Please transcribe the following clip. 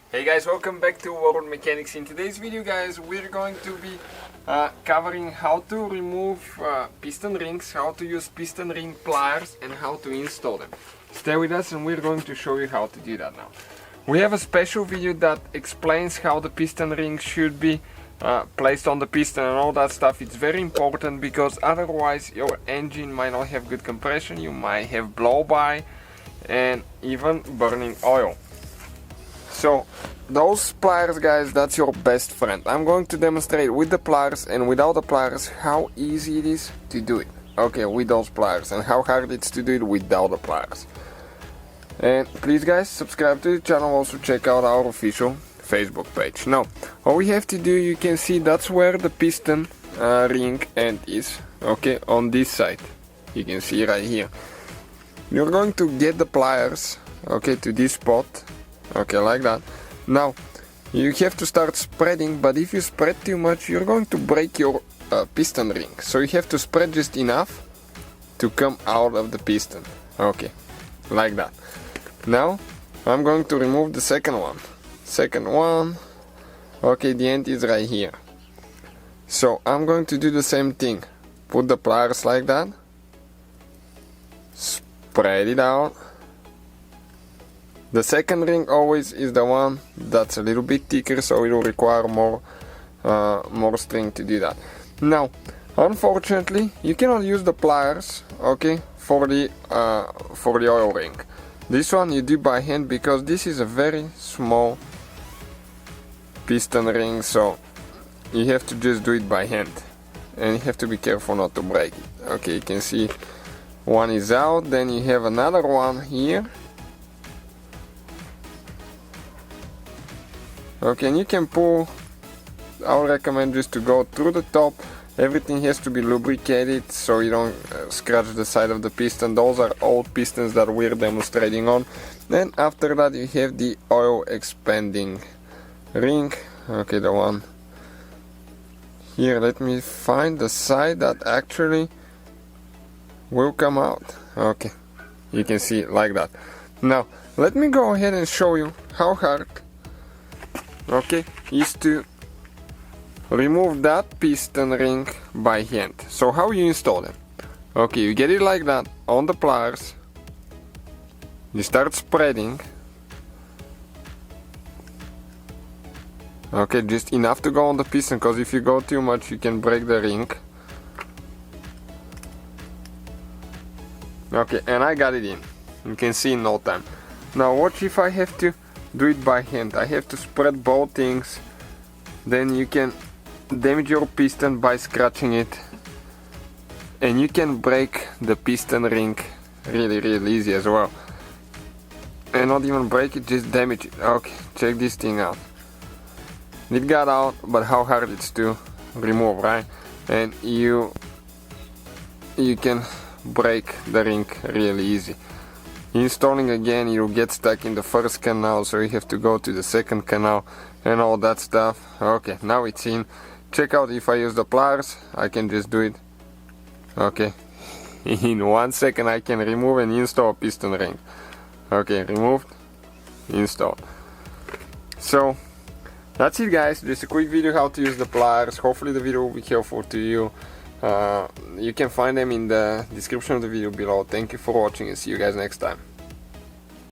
Hey guys, welcome back to World Mechanics. In today's video guys, we're going to be covering how to remove piston rings, how to use piston ring pliers and how to install them. Stay with us and we're going to show you how to do that now. We have a special video that explains how the piston ring should be placed on the piston and all that stuff. It's very important because otherwise your engine might not have good compression, you might have blow-by and even burning oil. So those pliers guys, that's your best friend. I'm going to demonstrate with the pliers and without the pliers how easy it is to do it. Okay, with those pliers, and how hard it's to do it without the pliers. And please guys, subscribe to the channel, also check out our official Facebook page. Now, all we have to do, you can see that's where the piston ring end is. Okay, on this side. You can see right here. You're going to get the pliers, okay, to this spot. Okay, like that. Now, you have to start spreading, but if you spread too much, you're going to break your piston ring. So you have to spread just enough to come out of the piston. Okay, like that. Now, I'm going to remove the second one. Second one. Okay, the end is right here. So I'm going to do the same thing. Put the pliers like that. Spread it out. The second ring always is the one that's a little bit thicker, so it will require more string to do that. Now, unfortunately, you cannot use the pliers, okay, for the oil ring. This one you do by hand because this is a very small piston ring, so you have to just do it by hand, and you have to be careful not to break it. Okay, you can see one is out, then you have another one here. Okay, and you can pull, I would recommend just to go through the top. Everything has to be lubricated so you don't scratch the side of the piston. Those are old pistons that we're demonstrating on. Then after that you have the oil expanding ring. Okay, the one here, let me find the side that actually will come out. Okay, you can see it like that. Now, let me go ahead and show you how hard, okay, is to remove that piston ring by hand. So how you install them? Okay, you get it like that on the pliers. You start spreading. Okay, just enough to go on the piston, because if you go too much you can break the ring. Okay, and I got it in. You can see in no time. Now watch if I have to do it by hand. I have to spread both things. Then you can damage your piston by scratching it, and you can break the piston ring really easy as well, and not even break it, just damage it. Okay, check this thing out. It got out, but how hard it's to remove, right? And you can break the ring really easy. Installing again, you'll get stuck in the first canal, so you have to go to the second canal and all that stuff. Okay, now it's in. Check out, if I use the pliers, I can just do it. Okay, in 1 second I can remove and install a piston ring. Okay, removed, installed. So that's it guys, just a quick video how to use the pliers. Hopefully the video will be helpful to you. You can find them in the description of the video below. Thank you for watching and see you guys next time.